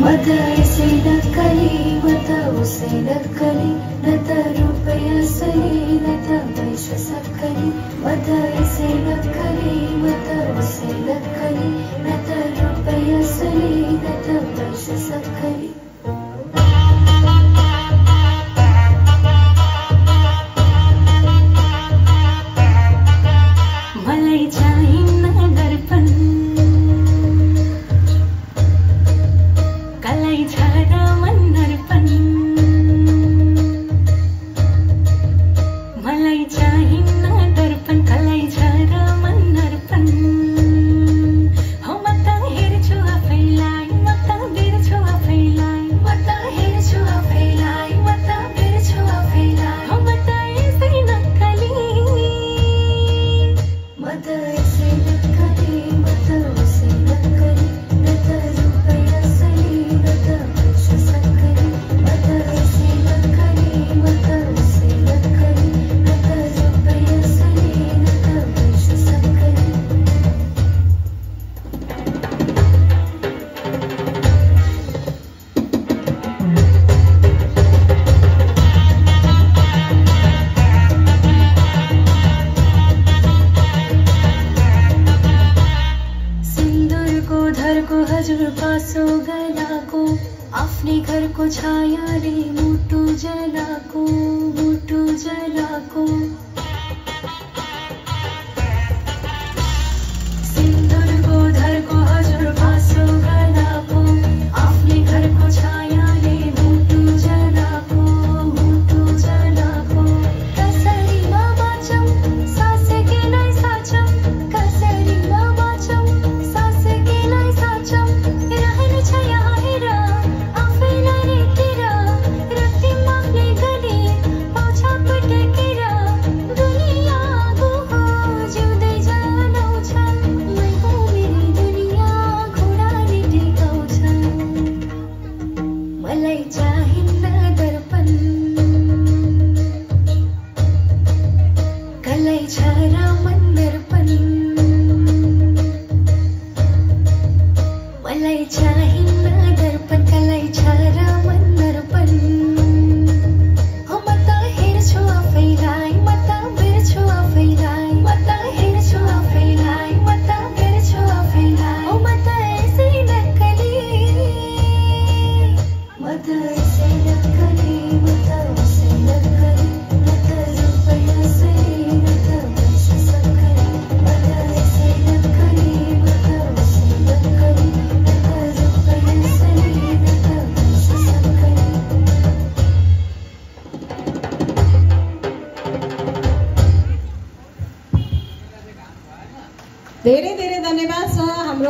मत ऐसे नक्कली मत उसे नक्कली न त रुपैयाँ सही न त पैसा सक्कली मत ऐसे नक्कली मत उसे नक्कली न त रुपैयाँ सही न त पैसा सक्कली मलाई चाहिन्न दर्पण कलाई छ र मन नर्पण मलाई चाहिन्न दर्पण कलाई छ र मन नर्पण हो म त हेर्छु आफैलाई म त बिर्छु आफैलाई म त हेर्छु आफैलाई म त बिर्छु आफैलाई हो म त यसै नक्कली म त यसै नक्कली म त उसै नक्कली न त रुपैयाँ सही न त पैसा सक्कली म त यसै नक्कली म त उसै नक्कली न त रुपैयाँ सही न त पैसा सक्कली सिन्दुरको धरको हजुर पासो गलाको आफ्नै घरको छायाले मुटु जलाको सिन्दुरको धरको हजुर पासो गलाको आफ्नै घरको छायाले मुटु जलाको कसरी नबाचौँ सास केलाई साचौँ कसरी नबाचौँ सास केलाई साचौँ रहनु छ यहाँ हेर आफैलाई रेखेर रक्ती माग्ने गरी पाछा पटकेर दुनियाँ गोहो जिउँदै जलाउँछ मै हो मेरी दुनियाँ घोडाले टेकाउँछ मलाई चाहिन्न दर्पण कलाई छ र मन नर्पण मलाई चाहिन्न दर्पण कलाई छ र मन नर्पण हो म त हेर्छु आफैलाई म त बिर्छु आफैलाई म त हेर्छु आफैलाई म त बिर्छु आफैलाई हो म त यसै नक्कली म त यसै नक्कली म त उसै नक्कली न त रुपैयाँ सही न त पैसा सक्कली म त यसै नक्कली म त उसै नक्कली न त रुपैयाँ सही न त पैसा सक्कली धेरै धेरै धन्यवाद छ हाम्रो